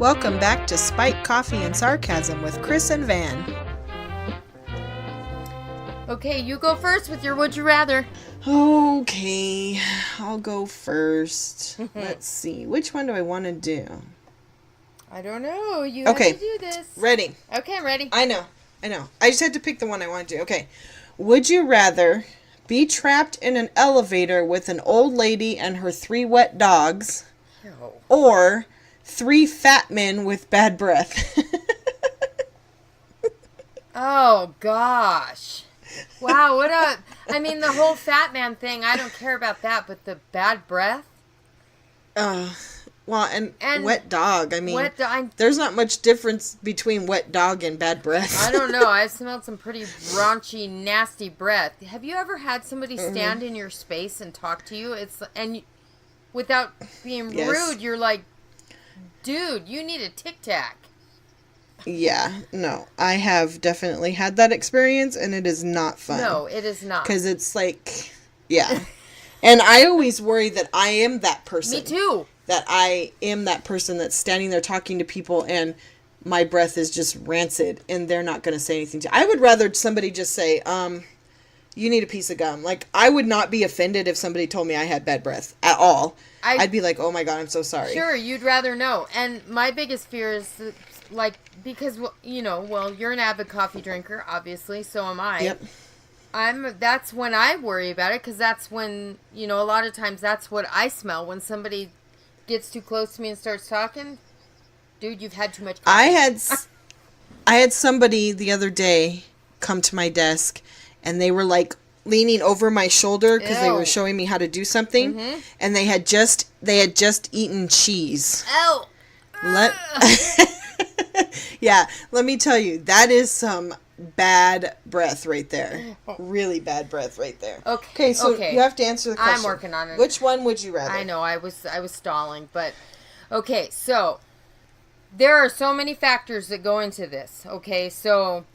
Welcome back to Spiked Coffee and Sarcasm with Kris and Van. Okay, you go first with your would you rather. Okay, I'll go first. Let's see. Which one do I want to do? I don't know. You have to do this. Ready. Okay, I'm ready. I know. I just had to pick the one I want to do. Okay. Would you rather be trapped in an elevator with an old lady and her 3 wet dogs, or 3 fat men with bad breath? Oh, gosh. Wow, the whole fat man thing, I don't care about that, but the bad breath? And wet dog. There's not much difference between wet dog and bad breath. I don't know. I've smelled some pretty raunchy, nasty breath. Have you ever had somebody stand in your space and talk to you? Without being rude, you're like, dude, you need a Tic Tac. Yeah, no. I have definitely had that experience, and it is not fun. No, it is not. Because it's like, yeah. And I always worry that I am that person. Me too. That I am that person that's standing there talking to people, and my breath is just rancid, and they're not going to say anything to you. I would rather somebody just say, you need a piece of gum. Like, I would not be offended if somebody told me I had bad breath at all. I'd be like, oh my God, I'm so sorry. Sure, you'd rather know. And my biggest fear is, because, you're an avid coffee drinker, obviously, so am I. Yep. That's when I worry about it, because that's when, a lot of times that's what I smell when somebody gets too close to me and starts talking. Dude, you've had too much coffee. I had somebody the other day come to my desk, and they were like leaning over my shoulder because they were showing me how to do something, and they had just eaten cheese. Oh. Yeah, let me tell you, that is some bad breath right there. Really bad breath right there. Okay, so you have to answer the question. I'm working on it. Which one would you rather? I know, I was stalling, but okay, so there are so many factors that go into this. Okay, so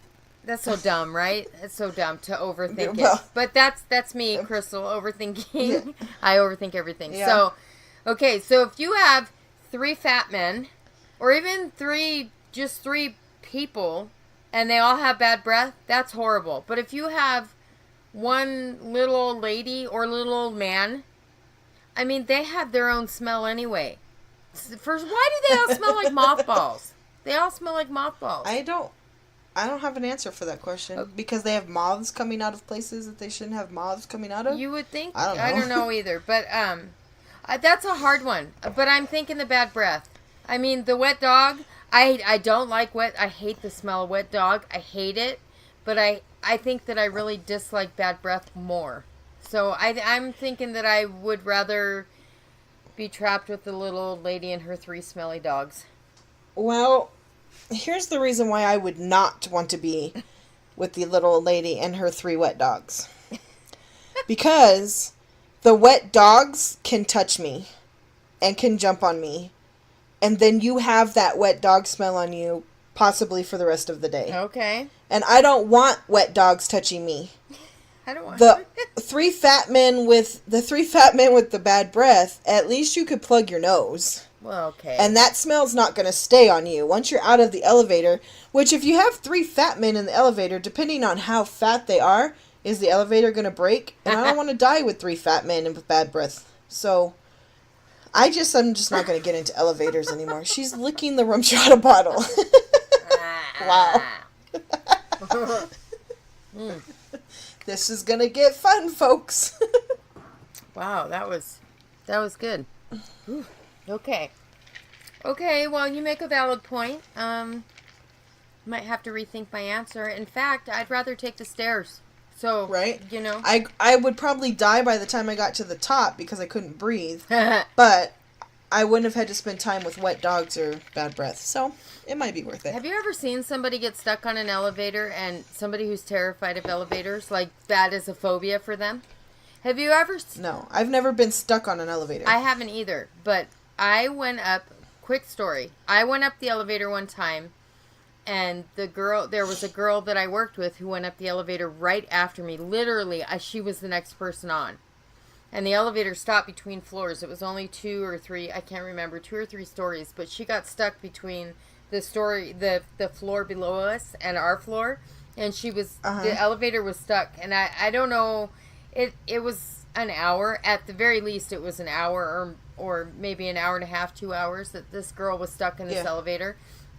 that's so dumb, right? It's so dumb to overthink it. But that's me, Crystal, overthinking. I overthink everything. Yeah. So, okay, so if you have 3 fat men, or even 3 people, and they all have bad breath, that's horrible. But if you have one little old lady or little old man, they have their own smell anyway. First, why do they all smell like mothballs? They all smell like mothballs. I don't have an answer for that question. Because they have moths coming out of places that they shouldn't have moths coming out of? You would think. I don't know. I don't know either. But that's a hard one. But I'm thinking the bad breath. The wet dog, I don't like wet. I hate the smell of wet dog. I hate it. But I think that I really dislike bad breath more. So I'm thinking that I would rather be trapped with the little old lady and her 3 smelly dogs. Well, here's the reason why I would not want to be with the little old lady and her 3 wet dogs. Because the wet dogs can touch me and can jump on me. And then you have that wet dog smell on you, possibly for the rest of the day. Okay. And I don't want wet dogs touching me. I don't want the 3 fat men with the bad breath. At least you could plug your nose. Well, okay. And that smell's not going to stay on you once you're out of the elevator. Which, if you have 3 fat men in the elevator, depending on how fat they are, is the elevator going to break? And I don't want to die with 3 fat men and with bad breath. So I'm just not going to get into elevators anymore. She's licking the Rumchata bottle. Wow. This is going to get fun, folks. Wow, that was good. Ooh, okay. Okay, well, you make a valid point. Might have to rethink my answer. In fact, I'd rather take the stairs. So, right? I would probably die by the time I got to the top because I couldn't breathe. But I wouldn't have had to spend time with wet dogs or bad breath. So, it might be worth it. Have you ever seen somebody get stuck on an elevator and somebody who's terrified of elevators, like that is a phobia for them? Have you ever... No, I've never been stuck on an elevator. I haven't either, but I went up... Quick story. I went up the elevator one time, and there was a girl that I worked with who went up the elevator right after me. Literally, she was the next person on. and the elevator stopped between floors. It was only 2 or 3, I can't remember, 2 or 3 stories, but she got stuck between the floor below us and our floor, and the elevator was stuck, and I don't know, it was an hour, at the very least it was an hour or maybe an hour and a half, 2 hours that this girl was stuck in this elevator.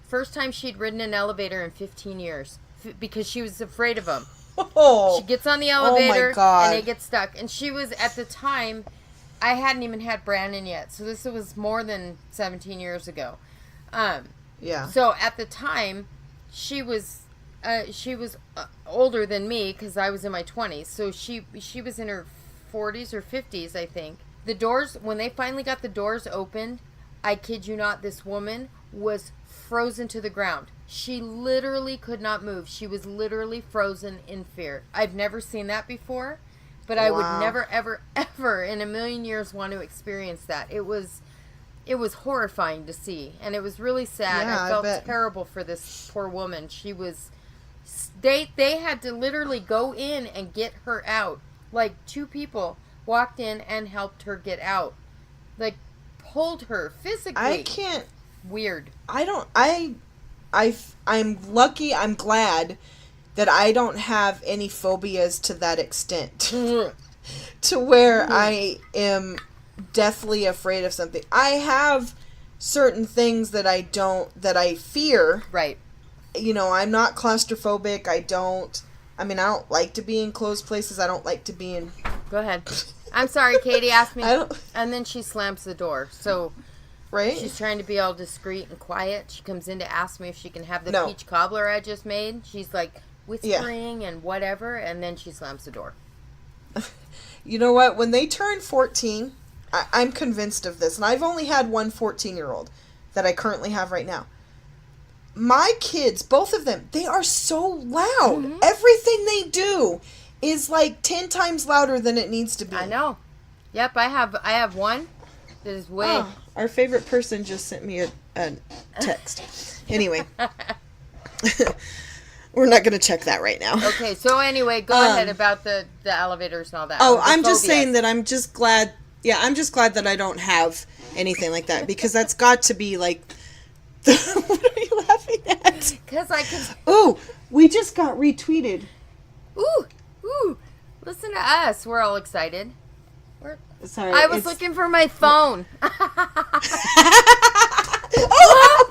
First time she'd ridden an elevator in 15 years because she was afraid of them. Oh, she gets on the elevator and they get stuck. And she was, at the time, I hadn't even had Brandon yet. So this was more than 17 years ago. So at the time, she was older than me because I was in my 20s. So she was in her 40s or 50s, I think. The doors, when they finally got the doors opened, I kid you not, this woman was frozen to the ground. She literally could not move. She was literally frozen in fear. I've never seen that before, but I would never, ever, ever in a million years want to experience that. It was horrifying to see, and it was really sad. I felt terrible for this poor woman. She was, they had to literally go in and get her out. Like 2 people walked in and helped her get out. Like pulled her physically. I can't. Weird. I'm lucky, I'm glad that I don't have any phobias to that extent. To where I am deathly afraid of something. I have certain things that I fear. Right. You know, I'm not claustrophobic. I don't like to be in closed places. I don't like to be in... Go ahead. I'm sorry, Katie asked me. And then she slams the door. So... Right? She's trying to be all discreet and quiet. She comes in to ask me if she can have the peach cobbler I just made. She's like whispering and whatever, and then she slams the door. You know what? When they turn 14, I'm convinced of this, and I've only had one 14-year-old that I currently have right now. My kids, both of them, they are so loud. Mm-hmm. Everything they do is like 10 times louder than it needs to be. I know. Yep, I have one that is way... Our favorite person just sent me a text. Anyway. We're not going to check that right now. Okay, so anyway, go ahead about the elevators and all that. Oh, I'm just saying that I'm just glad that I don't have anything like that, because that's got to be like... What are you laughing at? Because I can... Ooh, we just got retweeted. Ooh, listen to us. We're all excited. Sorry, I was looking for my phone. Oh,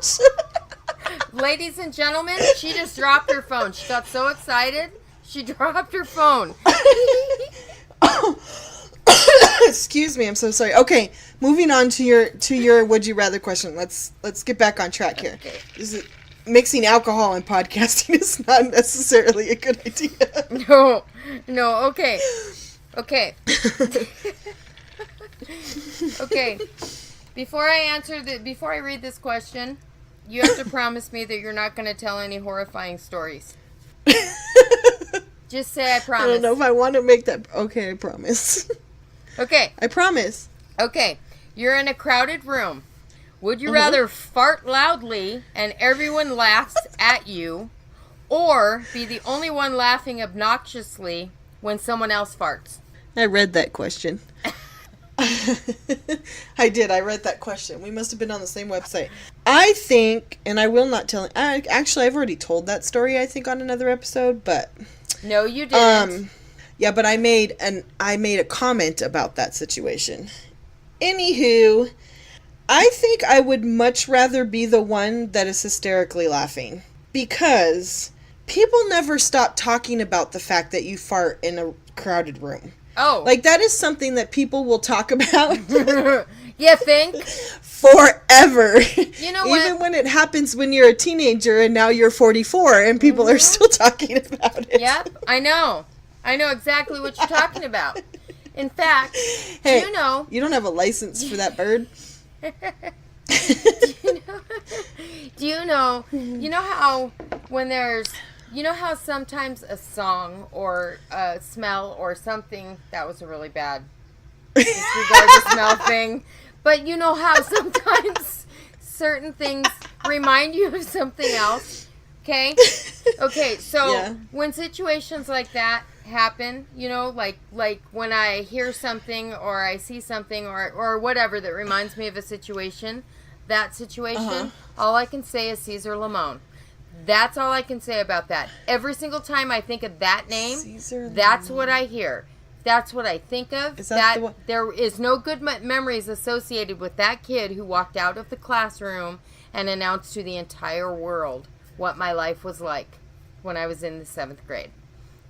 Ladies and gentlemen, she just dropped her phone. She got so excited, she dropped her phone. Excuse me, I'm so sorry. Okay, moving on to your would you rather question. Let's get back on track here. Okay. Mixing alcohol and podcasting is not necessarily a good idea. No, okay. Okay. Okay. Before I read this question, you have to promise me that you're not going to tell any horrifying stories. Just say I promise. I don't know if I want to make that. Okay, I promise. Okay. I promise. Okay. You're in a crowded room. Would you rather fart loudly and everyone laughs at you, or be the only one laughing obnoxiously when someone else farts? I read that question. I did. I read that question. We must have been on the same website. I think, and I will not tell... Actually, I've already told that story, I think, on another episode, but... No, you didn't. Yeah, but I made a comment about that situation. Anywho, I think I would much rather be the one that is hysterically laughing, because people never stop talking about the fact that you fart in a crowded room. Oh. Like, that is something that people will talk about. You think? Forever. You know what? Even when it happens when you're a teenager and now you're 44 and people are still talking about it. Yep, I know. I know exactly what you're talking about. In fact, hey, do you know... You don't have a license for that bird? Do you know how when there's... You know how sometimes a song or a smell or something... That was a really bad disregard the smell thing. But you know how sometimes certain things remind you of something else, okay? Okay, so Yeah. when situations like that happen, you know, like when I hear something or I see something or whatever that reminds me of a situation, that situation, all I can say is Caesar Lamone. That's all I can say about that. Every single time I think of that name, Caesar that's Lamone. what I hear. That's what I think of. Is that the one? There is no good memories associated with that kid who walked out of the classroom and announced to the entire world what my life was like when I was in the 7th grade.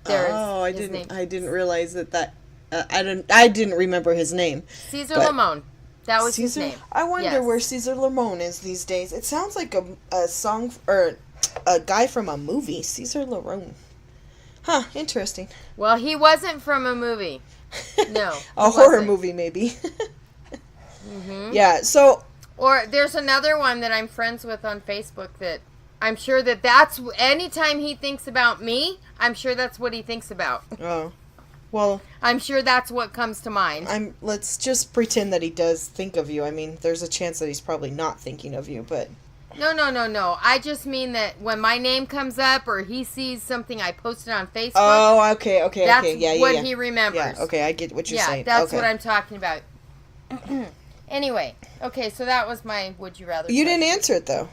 I didn't realize that. I didn't remember his name. Caesar Lamone. That was his name. I wonder where Caesar Lamone is these days. It sounds like a song or a guy from a movie. Caesar Lamone. Huh, interesting. Well, he wasn't from a movie. No. A horror movie, maybe. Mm-hmm. Yeah, so... Or there's another one that I'm friends with on Facebook that I'm sure that's... Anytime he thinks about me, I'm sure that's what he thinks about. Oh. Well... I'm sure that's what comes to mind. Let's just pretend that he does think of you. I mean, there's a chance that he's probably not thinking of you, but... No. I just mean that when my name comes up or he sees something I posted on Facebook. Oh, okay. That's Yeah, what he remembers. Yeah, okay, I get what you're saying. Yeah, that's okay. what I'm talking about. Anyway, okay, so that was my would you rather. You didn't answer it, though.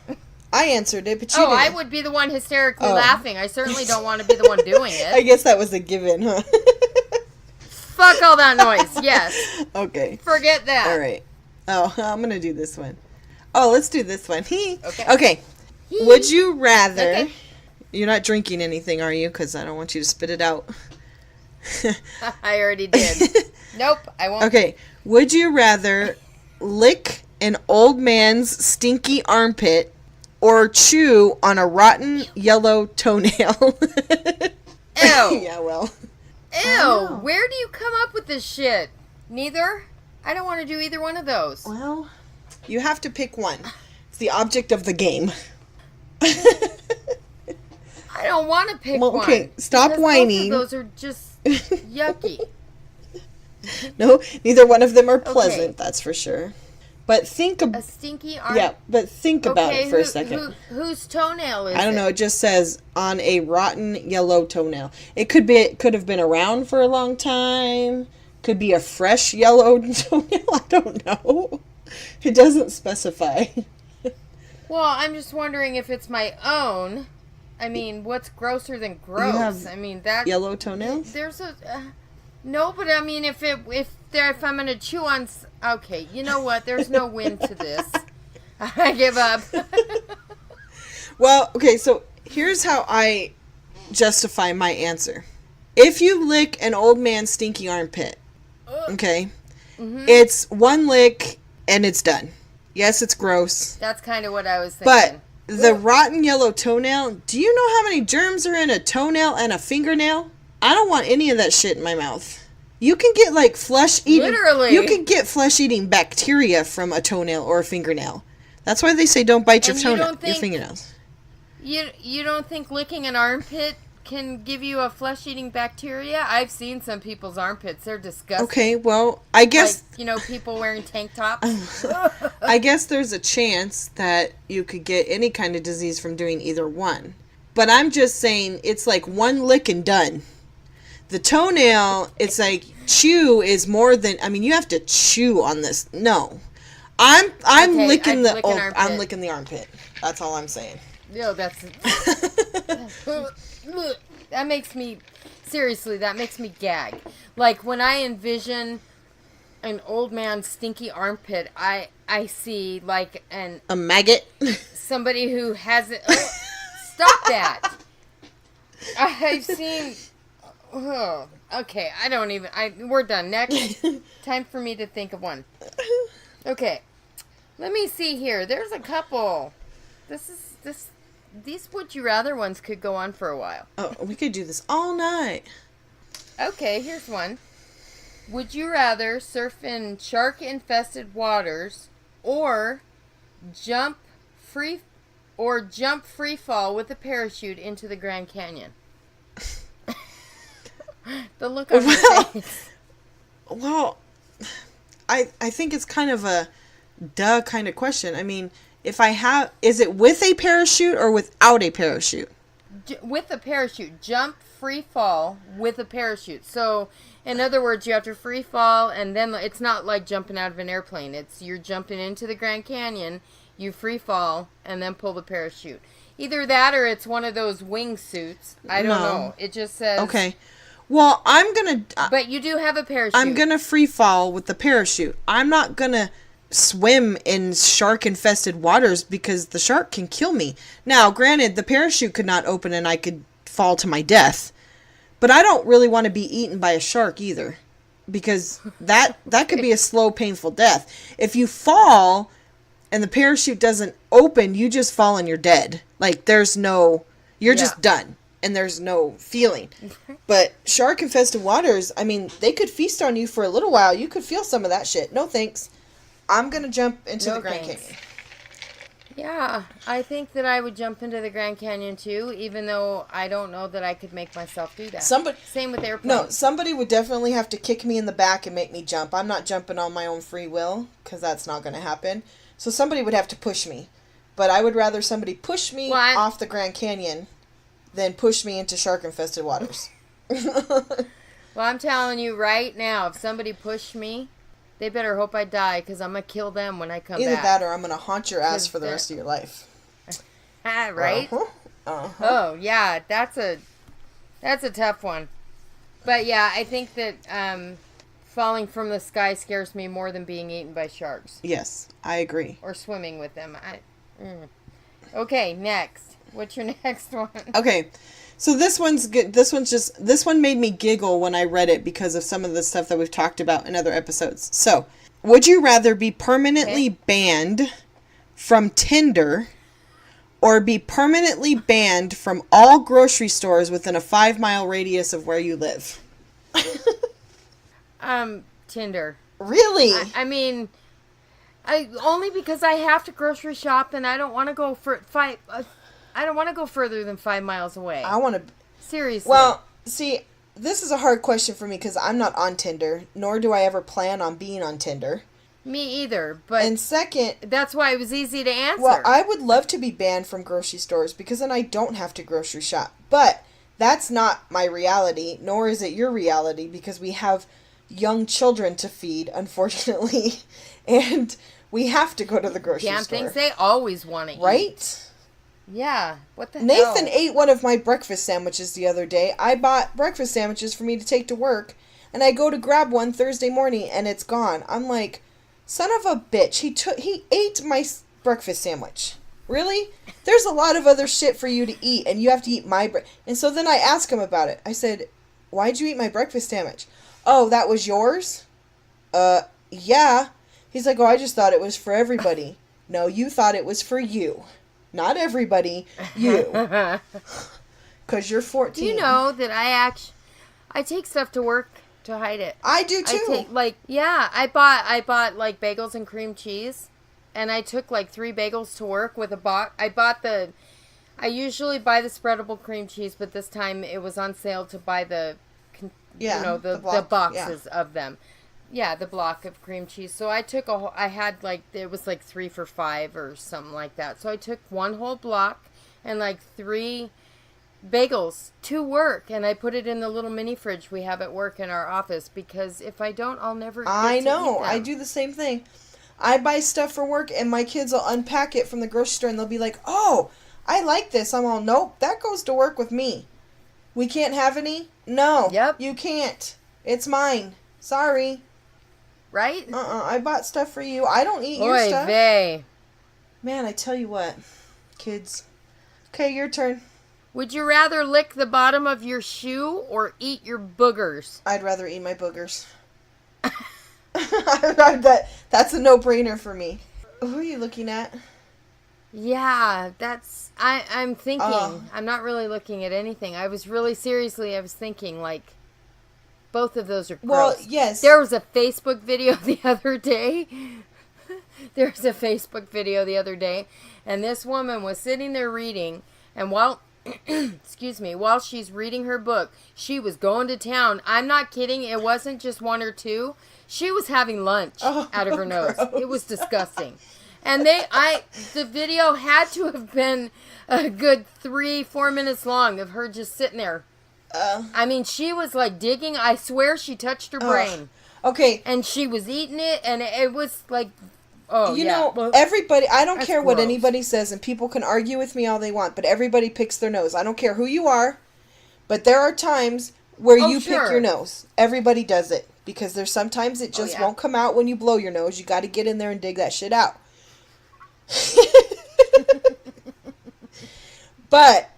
I answered it, but you didn't. I would be the one hysterically laughing. I certainly don't want to be the one doing it. I guess that was a given, huh? Fuck all that noise, yes. Okay. Forget that. All right. Oh, I'm going to do this one. Oh, let's do this one. Okay. Okay. Would you rather... Okay. You're not drinking anything, are you? Because I don't want you to spit it out. I already did. Nope, I won't. Okay. Would you rather lick an old man's stinky armpit or chew on a rotten yellow toenail? Ew. Yeah, well. Ew. Where do you come up with this shit? Neither? I don't want to do either one of those. Well, you have to pick one. It's the object of the game. I don't want to pick one. Okay, stop whining. Both of those are just yucky. No, neither one of them are pleasant, that's for sure. But think about... A stinky arm. Yeah, but think about it for a second. Whose toenail is it? I don't know, it just says on a rotten yellow toenail. It could have been around for a long time. Could be a fresh yellow toenail. I don't know. It doesn't specify. Well, I'm just wondering if it's my own. I mean, what's grosser than gross? You have I mean, that yellow toenails? There's a no, but I mean, if I'm gonna chew on. Okay, you know what? There's no win to this. I give up. Well, okay, so here's how I justify my answer. If you lick an old man's stinky armpit, okay, it's one lick and it's done. Yes, it's gross. That's kind of what I was But thinking. the rotten yellow toenail, do you know how many germs are in a toenail and a fingernail? I don't want any of that shit in my mouth. You can get like flesh-eating... Literally. You can get flesh-eating bacteria from a toenail or a fingernail. That's why they say don't bite your fingernails. You don't think licking an armpit can give you a flesh-eating bacteria? I've seen some people's armpits. They're disgusting. Okay, well, I guess... Like, people wearing tank tops. I guess there's a chance that you could get any kind of disease from doing either one. But I'm just saying it's like one lick and done. The toenail, it's like chew is more than... I mean, you have to chew on this. No. I'm Okay, licking I'm licking the armpit. That's all I'm saying. No, that's... that makes me... Seriously, that makes me gag. Like, when I envision an old man's stinky armpit, I see, like, a maggot? Somebody who has it... stop that! I've seen... Oh, okay, I don't even... we're done. Next. Time for me to think of one. Okay. Let me see here. There's a couple. These would you rather ones could go on for a while. Oh, we could do this all night. Okay, here's one. Would you rather surf in shark-infested waters or jump free fall with a parachute into the Grand Canyon? The look on your face. Well, I think it's kind of a duh kind of question. I mean, is it with a parachute or without a parachute? with a parachute. Jump, free fall with a parachute. So, in other words, you have to free fall, and then it's not like jumping out of an airplane. You're jumping into the Grand Canyon, you free fall, and then pull the parachute. Either that or it's one of those wingsuits. I don't know. It just says... Okay. Well, I'm going to... but you do have a parachute. I'm going to free fall with the parachute. I'm not going to swim in shark-infested waters because the shark can kill me. Now, granted, the parachute could not open and I could fall to my death. But I don't really want to be eaten by a shark either. Because that could be a slow, painful death. If you fall and the parachute doesn't open, you just fall and you're dead. Like, there's no... You're just done. And there's no feeling. But shark-infested waters, I mean, they could feast on you for a little while. You could feel some of that shit. No thanks. I'm going to jump into the Grand Canyon. Yeah, I think that I would jump into the Grand Canyon too, even though I don't know that I could make myself do that. Same with airplanes. No, somebody would definitely have to kick me in the back and make me jump. I'm not jumping on my own free will, because that's not going to happen. So somebody would have to push me. But I would rather somebody push me off the Grand Canyon than push me into shark-infested waters. Well, I'm telling you right now, if somebody pushed me, they better hope I die, because I'm going to kill them when I come back. Either that or I'm going to haunt your ass for the rest of your life. Right? Oh, yeah, that's a tough one. But yeah, I think that falling from the sky scares me more than being eaten by sharks. Yes, I agree. Or swimming with them. Okay, next. What's your next one? Okay. So this one's good. This one made me giggle when I read it because of some of the stuff that we've talked about in other episodes. So, would you rather be permanently banned from Tinder or be permanently banned from all grocery stores within a 5-mile radius of where you live? Tinder. Really? I mean, only because I have to grocery shop and I don't want to go I don't want to go further than 5 miles away. I want to... Seriously. Well, see, this is a hard question for me because I'm not on Tinder, nor do I ever plan on being on Tinder. Me either, but... And second... That's why it was easy to answer. Well, I would love to be banned from grocery stores because then I don't have to grocery shop. But that's not my reality, nor is it your reality, because we have young children to feed, unfortunately, and we have to go to the grocery store. Damn things they always want to eat. Right? Yeah, what the hell? Nathan ate one of my breakfast sandwiches the other day. I bought breakfast sandwiches for me to take to work, and I go to grab one Thursday morning, and it's gone. I'm like, son of a bitch, he ate my breakfast sandwich. Really? There's a lot of other shit for you to eat, and you have to eat my And so then I asked him about it. I said, why'd you eat my breakfast sandwich? Oh, that was yours? Yeah. He's like, oh, I just thought it was for everybody. No, you thought it was for you. Not everybody, you. Because you're 14. Do you know that I take stuff to work to hide it? I do too. I bought like bagels and cream cheese. And I took like 3 bagels to work with a box. I usually buy the spreadable cream cheese, but this time it was on sale to buy the boxes of them. Yeah, the block of cream cheese. So I took it was like 3 for $5 or something like that. So I took 1 whole block and like 3 bagels to work, and I put it in the little mini fridge we have at work in our office, because if I don't, I'll never get to eat them. I do the same thing. I buy stuff for work, and my kids will unpack it from the grocery store, and they'll be like, oh, I like this. I'm all, nope, that goes to work with me. We can't have any? No. Yep. You can't. It's mine. Sorry. Right? I bought stuff for you. I don't eat your stuff. Vey. Man, I tell you what. Kids. Okay, your turn. Would you rather lick the bottom of your shoe or eat your boogers? I'd rather eat my boogers. That's a no-brainer for me. Who are you looking at? Yeah, I'm thinking. I'm not really looking at anything. I was thinking, like, both of those are gross. Well, yes. There was a Facebook video the other day. And this woman was sitting there reading, and while she's reading her book, she was going to town. I'm not kidding. It wasn't just 1 or 2. She was having lunch out of her nose. Gross. It was disgusting. And the video had to have been a good 3-4 minutes long of her just sitting there. I mean, she was like digging. I swear she touched her brain. Okay. And she was eating it, and it was like, oh, you know, everybody, I don't care what gross. anybody says, and people can argue with me all they want, but everybody picks their nose. I don't care who you are, but there are times where you pick your nose. Everybody does it, because there's sometimes it just won't come out when you blow your nose. You got to get in there and dig that shit out. But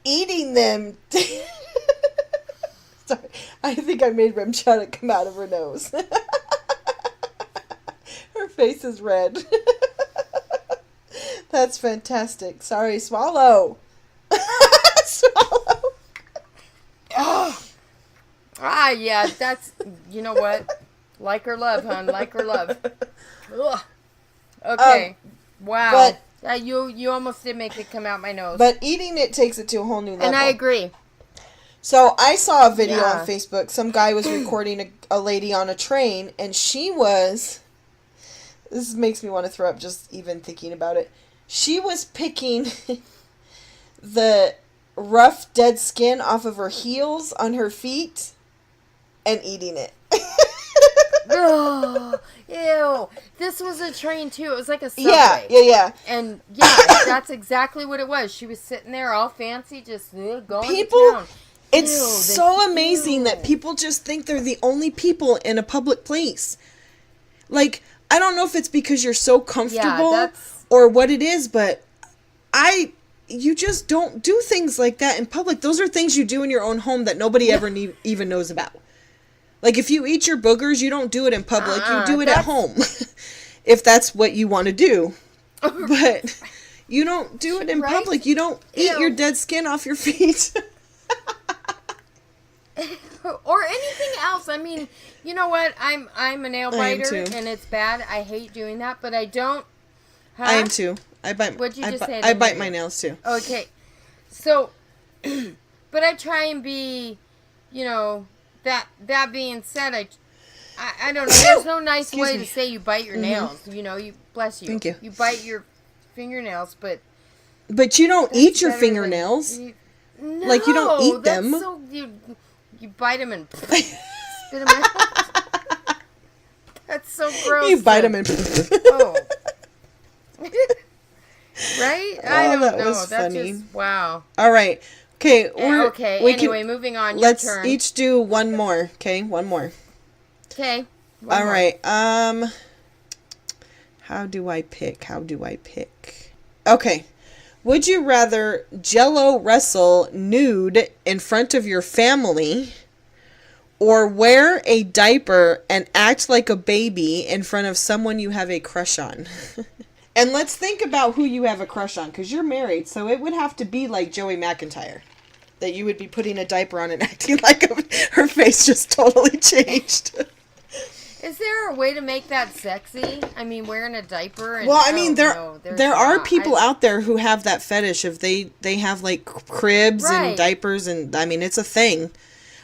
eating them... Sorry, I think I made Rumchata come out of her nose. Her face is red. That's fantastic. Sorry, swallow. Swallow. Oh. Ah, yeah, that's, you know what? Like or love, hon. Like or love. Ugh. Okay. Wow. But, you almost did make it come out my nose. But eating it takes it to a whole new level. And I agree. So I saw a video on Facebook. Some guy was recording a lady on a train, and she was... This makes me want to throw up just even thinking about it. She was picking the rough, dead skin off of her heels on her feet and eating it. Oh, ew. This was a train, too. It was like a subway. Yeah. And, yeah, that's exactly what it was. She was sitting there all fancy, just going to town. It's so amazing that people just think they're the only people in a public place. Like, I don't know if it's because you're so comfortable or what it is, but you just don't do things like that in public. Those are things you do in your own home that nobody ever even knows about. Like, if you eat your boogers, you don't do it in public. You do it at home. If that's what you want to do. But you don't do it in public. You don't eat your dead skin off your feet. Or anything else. I mean, you know what? I'm a nail biter, and it's bad. I hate doing that, but I don't. Huh? I am too. I bite. What'd you just say? I bite my nails too. Okay, so, but I try and be, you know, that being said, I don't know. There's no nice way to say you bite your nails. You know, bless you. Thank you. You bite your fingernails, but you don't eat your fingernails. No, like you don't eat them. So, you bite them and spit them out. That's so gross. You bite them and... Oh. Right? I don't know. Was That's funny. just, wow. All right. Okay. Anyway, moving on. Let's your turn. each do one more. Okay, one more. Okay. All right. How do I pick? Okay. Would you rather Jello wrestle nude in front of your family, or wear a diaper and act like a baby in front of someone you have a crush on? And let's think about who you have a crush on, because you're married, so it would have to be like Joey McIntyre, that you would be putting a diaper on and acting like her face just totally changed. Is there a way to make that sexy? I mean, wearing a diaper? And, well, I mean, there are people out there who have that fetish if they have, like, cribs and diapers, and, I mean, it's a thing.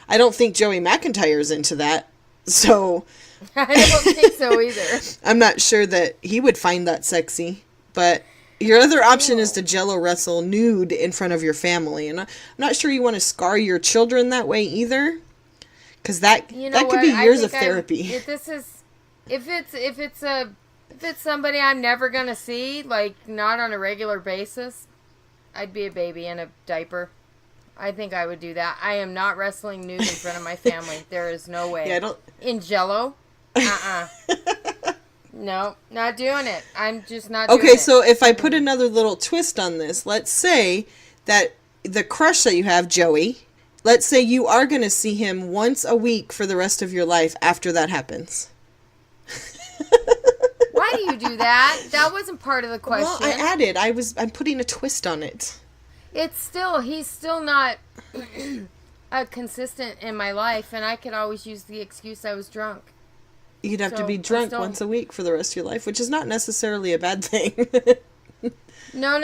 I don't think Joey McIntyre's into that, so... I don't think so either. I'm not sure that he would find that sexy, but your other option is to Jello wrestle nude in front of your family, and I'm not sure you want to scar your children that way either. Because that could be years of therapy. If it's somebody I'm never gonna see, like not on a regular basis, I'd be a baby in a diaper. I think I would do that. I am not wrestling nude in front of my family. There is no way. Yeah, I don't. In Jello, no, not doing it. I'm just not. Doing Okay, it. so if I put another little twist on this, let's say that the crush that you have, Joey. Let's say you are going to see him once a week for the rest of your life after that happens. Why do you do that? That wasn't part of the question. Well, I added. I'm putting a twist on it. He's still not consistent in my life, and I could always use the excuse I was drunk. You'd have to be drunk once a week for the rest of your life, which is not necessarily a bad thing. No.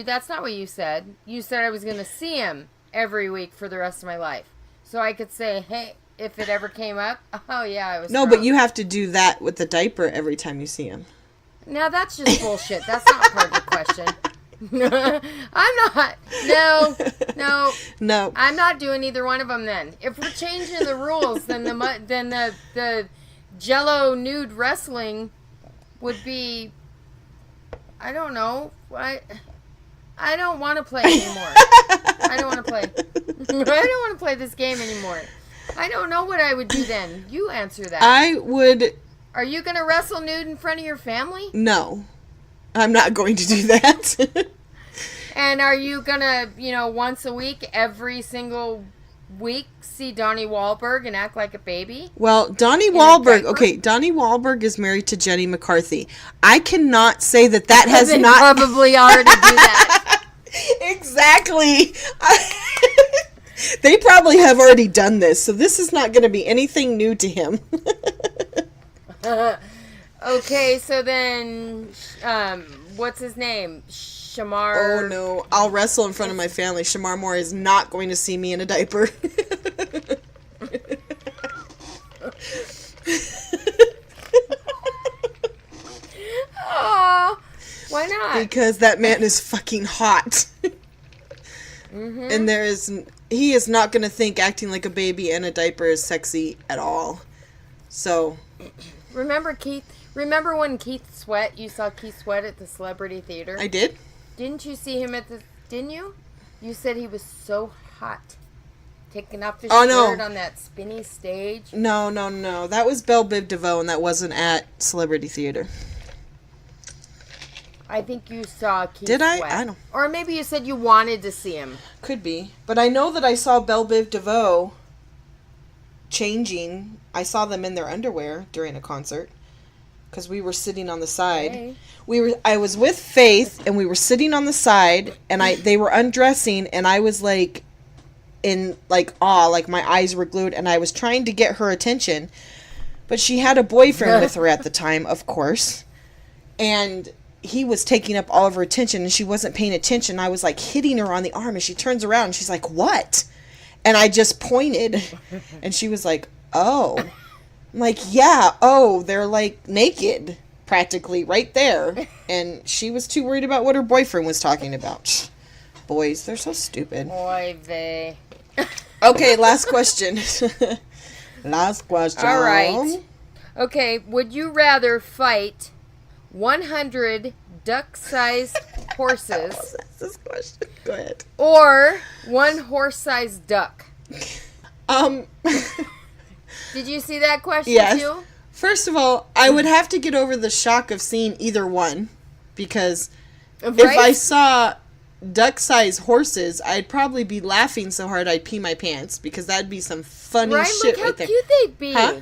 That's not what you said. You said I was going to see him every week for the rest of my life. So I could say, hey, if it ever came up, oh yeah, I was drunk. But you have to do that with the diaper every time you see him. Now that's just bullshit. That's not part of the question. I'm not. No. I'm not doing either one of them. Then, if we're changing the rules, then the Jello nude wrestling would be. I don't know. I don't want to play anymore. I don't want to play. I don't want to play this game anymore. I don't know what I would do then. You answer that. I would. Are you going to wrestle nude in front of your family? No. I'm not going to do that. And are you going to, once a week, every single week, see Donnie Wahlberg and act like a baby? Well, Donnie Wahlberg is married to Jenny McCarthy. I cannot say that has they not... probably already do that. Exactly. They probably have already done this, so this is not going to be anything new to him. Okay, so then, what's his name? Shamar. Oh no, I'll wrestle in front of my family. Shamar Moore is not going to see me in a diaper. Oh, why not? Because that man is fucking hot. Mm-hmm. And he is not going to think acting like a baby in a diaper is sexy at all. So. Remember Keith? Remember when Keith Sweat? You saw Keith Sweat at the Celebrity Theater? I did. Didn't you see him didn't you? You said he was so hot. Taking off his shirt on that spinny stage. No. That was Belle Biv DeVoe, and that wasn't at Celebrity Theater. I think you saw Keith Did I? Sweat. I don't. Or maybe you said you wanted to see him. Could be. But I know that I saw Belle Biv DeVoe changing. I saw them in their underwear during a concert. Because we were sitting on the side. Hey. I was with Faith, and we were sitting on the side, and they were undressing, and I was like in like awe, like my eyes were glued, and I was trying to get her attention, but she had a boyfriend with her at the time, of course, and he was taking up all of her attention, and she wasn't paying attention. I was like hitting her on the arm, and she turns around, and she's like, "What?" And I just pointed, and she was like, "Oh." I'm like, "Yeah, oh, they're like naked practically right there." And she was too worried about what her boyfriend was talking about. Boys, they're so stupid. Oy vey. Okay, last question. Last question. All right. Okay, would you rather fight 100 duck-sized horses? That's this question. Go ahead. Or one horse-sized duck? Did you see that question too? First of all, I would have to get over the shock of seeing either one. Because if I saw duck-sized horses, I'd probably be laughing so hard I'd pee my pants. Because that'd be some funny shit right there. Look how cute they'd be. Huh?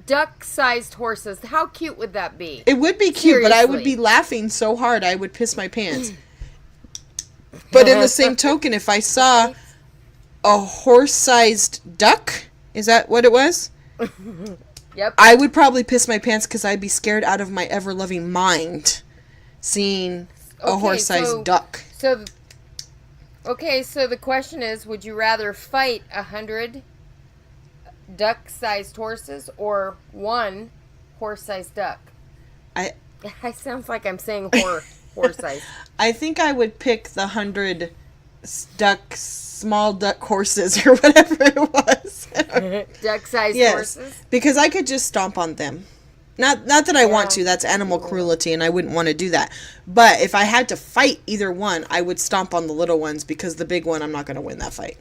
Duck-sized horses. How cute would that be? It would be cute, but I would be laughing so hard I would piss my pants. But in the same token, if I saw a horse-sized duck, is that what it was? Yep. I would probably piss my pants because I'd be scared out of my ever-loving mind seeing a horse-sized duck. So the question is, would you rather fight 100 duck-sized horses or one horse-sized duck? It sounds like I'm saying horse-sized. I think I would pick the 100 small duck horses or whatever it was. Duck-sized horses? Because I could just stomp on them. Not that I want to. That's animal cruelty, and I wouldn't want to do that. But if I had to fight either one, I would stomp on the little ones because the big one, I'm not going to win that fight.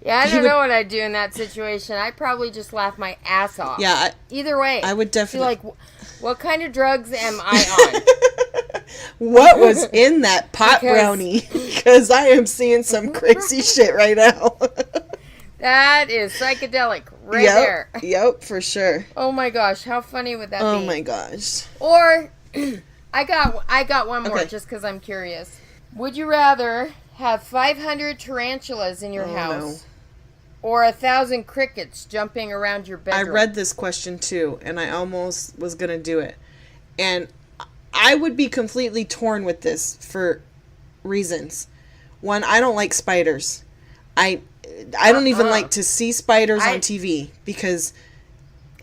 Yeah, I don't know what I'd do in that situation. I'd probably just laugh my ass off. Yeah. Either way. I would definitely. Be like, what kind of drugs am I on? What was in that pot brownie? Because I am seeing some crazy shit right now. That is psychedelic right there. Yep, for sure. Oh my gosh, how funny would that be? Oh my gosh. Or, I got one more just because I'm curious. Would you rather have 500 tarantulas in your house? Or 1,000 crickets jumping around your bedroom? I read this question too, and I almost was going to do it. And I would be completely torn with this for reasons. One, I don't like spiders. I don't even like to see spiders on TV because...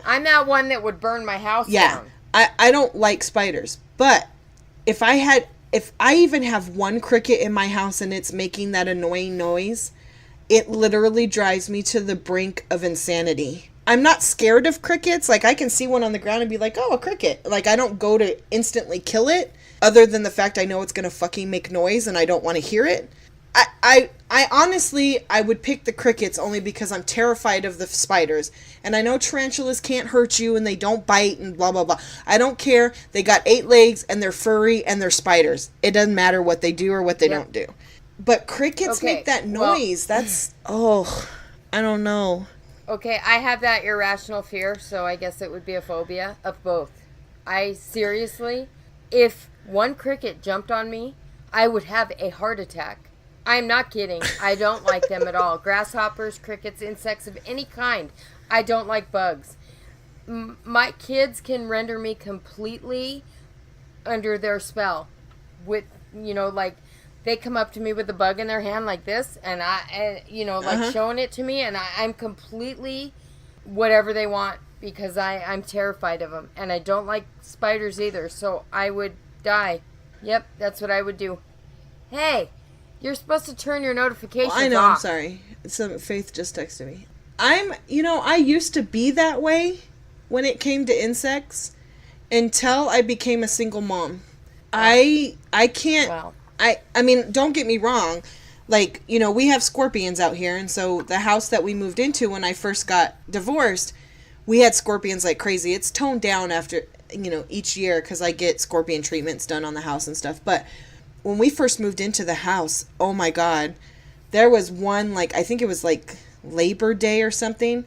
I'm that one that would burn my house down. I don't like spiders, but if I even have one cricket in my house and it's making that annoying noise, it literally drives me to the brink of insanity. I'm not scared of crickets. Like, I can see one on the ground and be like, oh, a cricket. Like, I don't go to instantly kill it, other than the fact I know it's going to fucking make noise and I don't want to hear it. I honestly, I would pick the crickets only because I'm terrified of the spiders. And I know tarantulas can't hurt you and they don't bite and blah, blah, blah. I don't care. They got 8 legs and they're furry and they're spiders. It doesn't matter what they do or what they don't do. But crickets make that noise. That's, I don't know. Okay, I have that irrational fear, so I guess it would be a phobia of both. I seriously, if one cricket jumped on me, I would have a heart attack. I'm not kidding. I don't like them at all. Grasshoppers, crickets, insects of any kind. I don't like bugs. My kids can render me completely under their spell. With, like, they come up to me with a bug in their hand like this, and showing it to me, and I'm completely whatever they want because I'm terrified of them. And I don't like spiders either, so I would die. Yep, that's what I would do. Hey, you're supposed to turn your notifications off. I know, I'm sorry. Faith just texted me. I used to be that way when it came to insects until I became a single mom. I can't... Wow. I mean, don't get me wrong. Like, we have scorpions out here. And so the house that we moved into when I first got divorced, we had scorpions like crazy. It's toned down after, each year because I get scorpion treatments done on the house and stuff. But when we first moved into the house, oh my God, there was one, like, I think it was like Labor Day or something.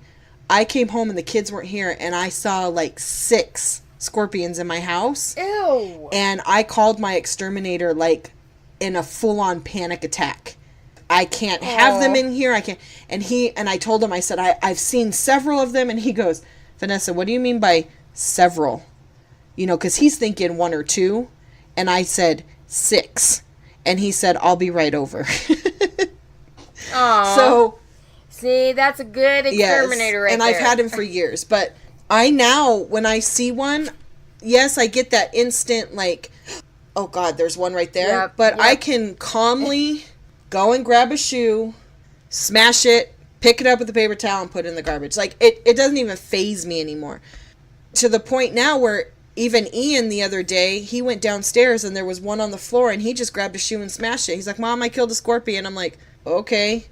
I came home and the kids weren't here and I saw like 6 scorpions in my house. Ew. And I called my exterminator like in a full-on panic attack. I can't have them in here. I can't. And I told him, I said, I've seen several of them. And he goes, Vanessa, what do you mean by several? Because he's thinking 1 or 2. And I said 6. And he said, I'll be right over. Aww. So. See, that's a good exterminator right and there. I've had him for years. But I now, when I see one, yes, I get that instant, like, oh God, there's one right there. Yep, but I can calmly go and grab a shoe, smash it, pick it up with a paper towel, and put it in the garbage. Like, it doesn't even faze me anymore. To the point now where even Ian the other day, he went downstairs and there was one on the floor and he just grabbed a shoe and smashed it. He's like, Mom, I killed a scorpion. I'm like, okay.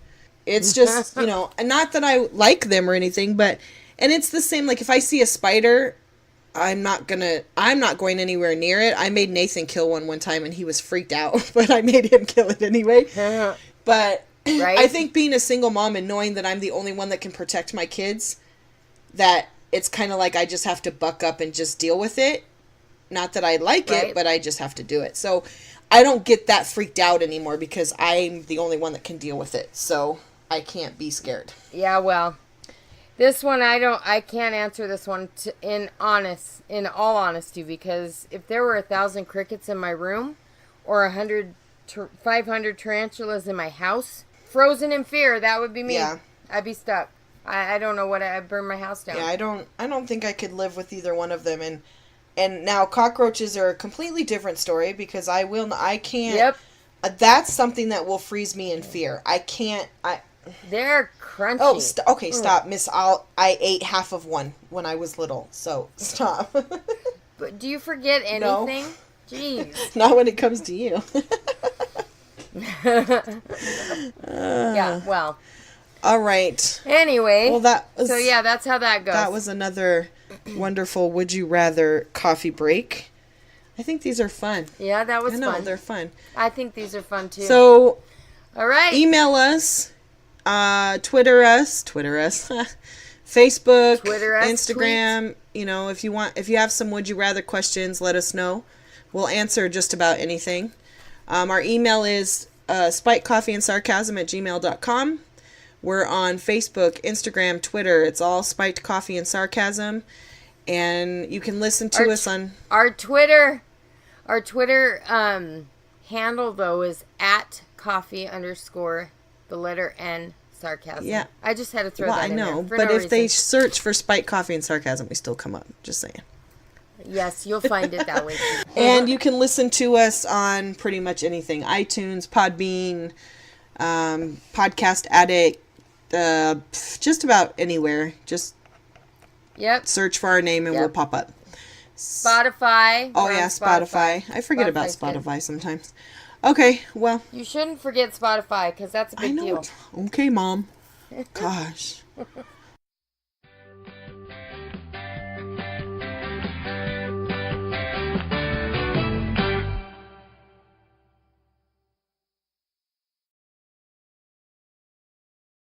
It's just, and not that I like them or anything, but, and it's the same, like, if I see a spider, I'm not going anywhere near it. I made Nathan kill one time and he was freaked out, but I made him kill it anyway. But right? I think being a single mom and knowing that I'm the only one that can protect my kids, that it's kind of like I just have to buck up and just deal with it. Not that I like it, but I just have to do it. So I don't get that freaked out anymore because I'm the only one that can deal with it. So I can't be scared. Yeah, well, this one I can't answer this one in all honesty, because if there were 1,000 crickets in my room or 500 tarantulas in my house, frozen in fear, that would be me. Yeah. I'd be stuck. I don't know I'd burn my house down. Yeah, I don't think I could live with either one of them. And now cockroaches are a completely different story because I can't. Yep. That's something that will freeze me in fear. I can't. They're crunchy. Oh, okay, stop, Miss. I ate half of one when I was little, so stop. But do you forget anything? No. Jeez. Not when it comes to you. Yeah. Well. All right. Anyway. Well, that's how that goes. That was another wonderful Would You Rather coffee break. I think these are fun. Yeah, that was fun. I know, they're fun. I think these are fun too. So, all right. Email us, Twitter us, Facebook, Instagram. Tweet. If you have some Would You Rather questions, let us know. We'll answer just about anything. Our email is spikedcoffeeandsarcasm@gmail.com. We're on Facebook, Instagram, Twitter. It's all Spiked Coffee and Sarcasm. And you can listen to us on... Our Twitter handle, though, is @coffee_N sarcasm. I just had to throw that in there. I know, but if they search for Spiked Coffee and Sarcasm, we still come up. Just saying. Yes, you'll find it that way too. And you can listen to us on pretty much anything. iTunes, Podbean, Podcast Addict, just about anywhere. Just search for our name and we'll pop up. Spotify. Oh, yeah, Spotify. I forget about Spotify sometimes. Okay, well. You shouldn't forget Spotify because that's a big deal. Okay, Mom. Gosh.